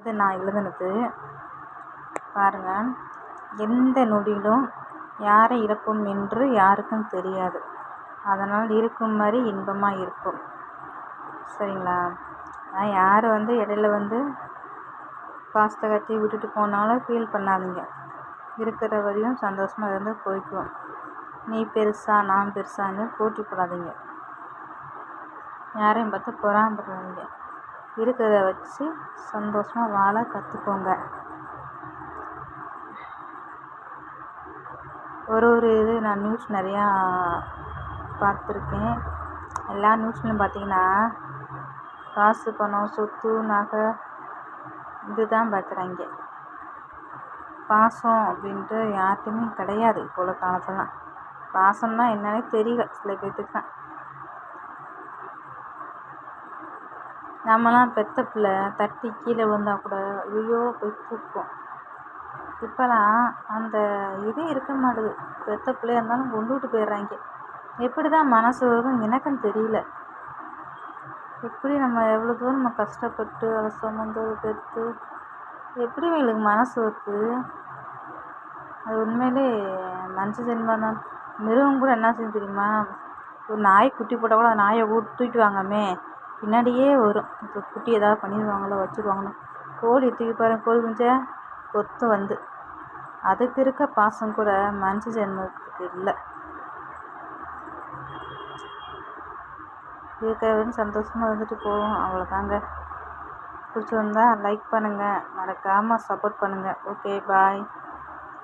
இது நான் எழுதுனது. பாருங்கள், எந்த நொடியிலும் யாரை இழப்போம் என்று யாருக்கும் தெரியாது. அதனால் இருக்கும் மாதிரி இன்பமாக இருக்கும். சரிங்களா? ஆனால் யார் இடையில பாசத்தை கட்டி விட்டுட்டு போனாலும் ஃபீல் பண்ணாதீங்க. இருக்கிற வரையும் சந்தோஷமாக இருந்து போய்க்குவோம். நீ பெருசா நான் பெருசான்னு போட்டி போடாதீங்க. யாரையும் பார்த்து பொறாமப்படாதீங்க. இருக்கிறத வச்சு சந்தோஷமாக வாழ கற்றுக்கோங்க. ஒரு இது நான் நியூஸ் நிறையா பார்த்துருக்கேன். எல்லா நியூஸ்லையும் பார்த்தீங்கன்னா காசு பணம் சொத்து நகை இதுதான் பார்க்குறாங்க. பாசம் அப்படின்ட்டு யார்கிட்டையுமே கிடையாது இப்போ உள்ள காலத்துலாம். பாசம்னா என்னன்னே தெரியல சில பேர்த்துக்கு தான். நம்மலாம் பெத்த பிள்ளை தட்டி கீழே விழுந்தால் கூட ஐயோ போய் தூக்கும். இப்போலாம் அந்த இதே இருக்க மாட்டுது. பெத்த பிள்ளையாக இருந்தாலும் கொண்டு விட்டு போயிடுறாங்க. எப்படி தான் மனசு வரும் எனக்குன்னு தெரியல. எப்படி நம்ம எவ்வளோ தூரம் நம்ம கஷ்டப்பட்டு அதை சுமந்து அதை பெற்று எப்படி எங்களுக்கு மனசு வருது? அது உண்மையிலே மனுஷ ஜென்மம் தான். மிருகம் கூட என்ன செய்யும் தெரியுமா? ஒரு நாய் குட்டி போட்டால் கூட அந்த நாயை தூக்கிட்டு வாங்காமே பின்னாடியே வரும். இப்போ குட்டி ஏதாவது பண்ணிடுவாங்களோ வச்சுருவாங்களோ. கோழி தூக்கி பாருங்க, கோழி குஞ்சை கொத்து அதுக்கு இருக்க பாசம் கூட மனுஷ ஜென்மத்துக்கு இல்லை. இருக்க சந்தோஷமாக இருந்துட்டு போவோம், அவ்வளோதாங்க. பிடிச்சிருந்தா லைக் பண்ணுங்கள், மறக்காமல் சப்போர்ட் பண்ணுங்கள். ஓகே, பாய்.